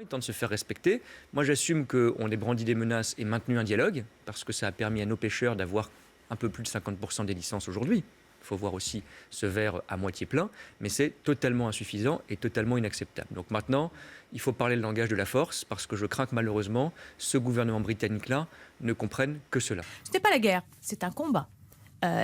Il tente de se faire respecter. Moi, j'assume qu'on ait brandi des menaces et maintenu un dialogue, parce que ça a permis à nos pêcheurs d'avoir un peu plus de 50% des licences aujourd'hui. Il faut voir aussi ce verre à moitié plein, mais c'est totalement insuffisant et totalement inacceptable. Donc maintenant, il faut parler le langage de la force, parce que je crains que malheureusement, ce gouvernement britannique-là ne comprenne que cela. Ce n'est pas la guerre, c'est un combat.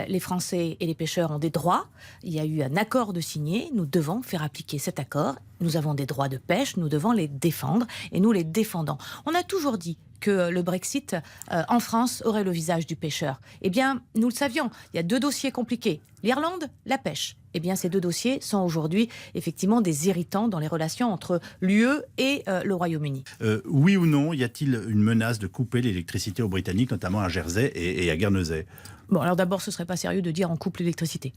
Les Français et les pêcheurs ont des droits. Il y a eu un accord de signer. Nous devons faire appliquer cet accord. Nous avons des droits de pêche. Nous devons les défendre. Et nous les défendons. On a toujours dit que le Brexit en France aurait le visage du pêcheur. Eh bien, nous le savions. Il y a deux dossiers compliqués. L'Irlande, la pêche. Eh bien, ces deux dossiers sont aujourd'hui effectivement des irritants dans les relations entre l'UE et le Royaume-Uni. Oui ou non, y a-t-il une menace de couper l'électricité aux Britanniques, notamment à Jersey et à Guernesey ? Bon, alors d'abord, ce ne serait pas sérieux de dire on coupe l'électricité.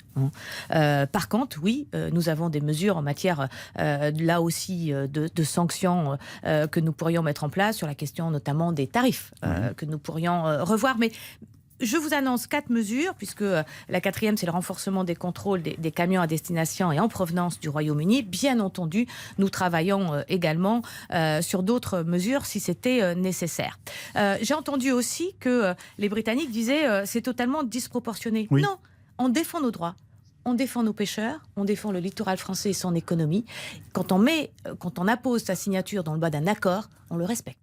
Par contre, oui, nous avons des mesures en matière, là aussi, de sanctions que nous pourrions mettre en place sur la question notamment des tarifs que nous pourrions revoir. Mais je vous annonce 4 mesures, puisque la 4e, c'est le renforcement des contrôles des camions à destination et en provenance du Royaume-Uni. Bien entendu, nous travaillons également sur d'autres mesures si c'était nécessaire. J'ai entendu aussi que les Britanniques disaient c'est totalement disproportionné. Oui. Non, on défend nos droits. On défend nos pêcheurs, on défend le littoral français et son économie. Quand on appose sa signature dans le bas d'un accord, on le respecte.